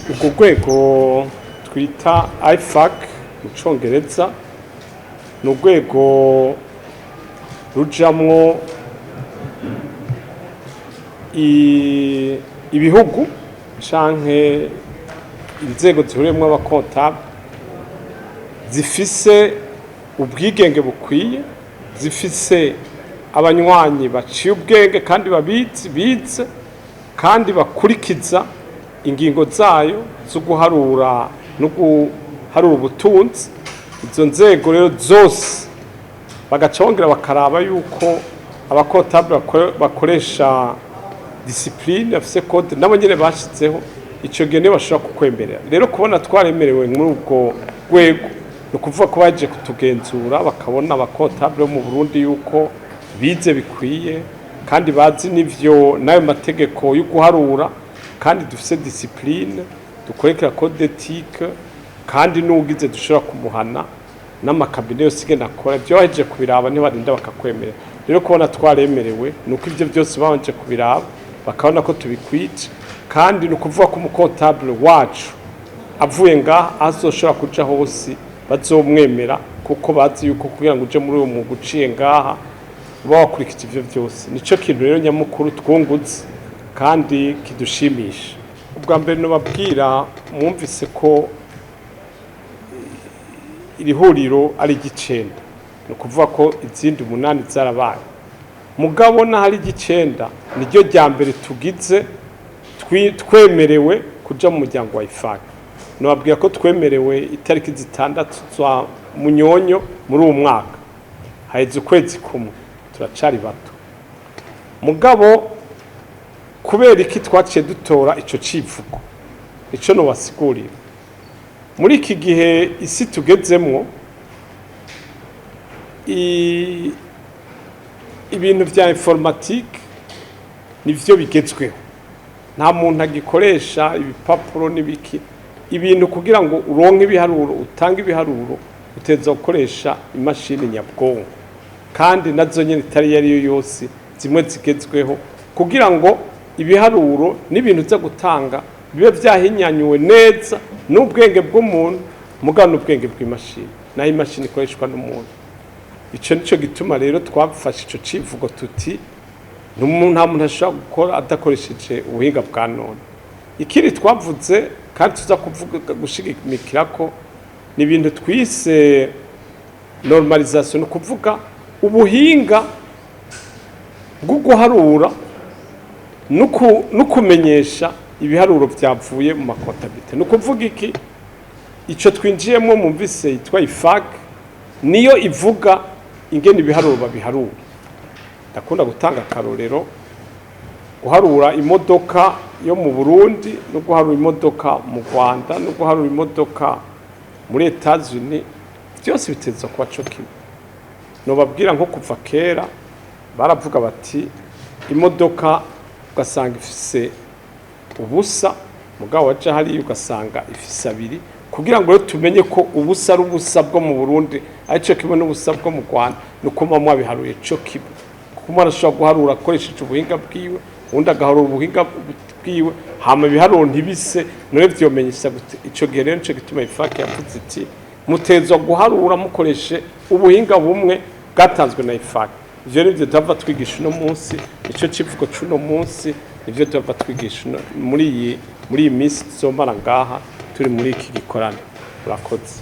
urwo rwego twita IFAC mu Congereza ni urwego rujamwo ibihugu canke inzego zihuriyemwo abakontable zifise ubwigenge bukwiye, zifise abanywanyi baciye ubwenge kandi bize kandi bakurikiza ingingo zayo zo guharura no guharura ubutunzi. Izo nzego rero zose bagaca bongera bakaraba yuko abakontable bakoresha discipline bafise code nabo nyene bashizeho ico gihe niyo bashobora kukwemerera. Rero kubona twaremerewe muri ubwo rwego no kuvuga ko baje kutugenzura bakabona abakontable mu Burundi yuko bize bikwiye kandi bazi n'ivyo nayo mategeko yo guharura kandi dufise discipline dukorekera code d'éthique kandi n'ugize dushobora kumuhana n'amakabine yose igenda akora byo baje kubiraba ntibarinda bakakwemera. Rero kubona twaremerewe nuko ivyo byose babanje kubiraba bakabona ko tubikwije kandi no kuvuga ko umukontable wacu avuye ngaha azoshobora kuja hose bazomwemera kuko bazi yuko kugira ngo uje muri uwo mwuga uciye ngaha uba wakurikije ivyo byose. Nico kintu rero nyamukuru twunguze kandi kidushimisha. Ubwa mbere no babwira mwumvise ko iri huriro ari igicenda, no kuvuga ko izindi 8 zarabaye mugabo na hari igicenda niryo rya mbere tugize twemerewe kuja mu muryango wa IFAC. No babwira ko twemerewe itariki 6 za Munyonyo muri uwo mwaka, haheze ukwezi kumwe, turacari bato mugabo kubera iki twaciye dutora ico civugo. Ico no wasigurira muri iki gihe isi tugezemwo ibintu vya informatique nivyo bigezweho, nta muntu agikoresha ibipapuro n'ibiki. Ibintu kugira ngo uronke ibiharuro utanga ibiharuro uteza gukoresha imashini nyabwonko kandi nazo nyene itari yari yose zimwe zigezweho kugira ngo ibiharuro n'ibintu byo gutanga bibe vyahinyanyuwe neza n'ubwenge bw'umuntu mugano ubwenge bw'imashini nayo imashini ikoreshwa n'umuntu. Ico nico gituma rero twafashe ico civugo tuti nta muntu ashobora gukora adakoresheje ubuhinga bwa none. Ikiri twavuze kandi tuza kuvuga gushigikira ko ni ibintu twise normalisation, kuvuga ubuhinga bwo guharura no kumenyesha ibiharuro byavuye mu makontabilite. No kuvuga iki ico twinjiyemo mu mvise yitwa IFAC niyo ivuga ingene ibiharuro babiharura. Ndakunda gutanga karorero guharura imodoka yo mu Burundi no guharura imodoka mu Rwanda no guharura imodoka muri Etats-Unis byose biteza kwa cyo kimwe. No babwira nko kuva kera baravuga bati imodoka ugasanga ifise ubusa mugabo waje hari ugasanga ifise 2 kugira ngo tumenye ko ubusa ari ubusa bwo mu Burundi arico kimwe n'ubusa bwo mu Rwanda nuko mamwe biharuye cyo kimwe kuko arashobora guharura akoresheje ubuhinga bwiwe undi agaharura ubuhinga bwiwe hama ibiharuro ntibise none vyomenyesha gute. Ico gihe rero nico gituma IFAC yavuze iti mutezwa guharura mukoreshe ubuhinga bumwe bwatanzwe na IFAC. Ivyo nivyo tuva twigisha uno munsi, ico civugo c'uno munsi nivyo tuva twigisha muri iyi minsi tuzomara ngaha turi muri iki gikorano. Murakoze.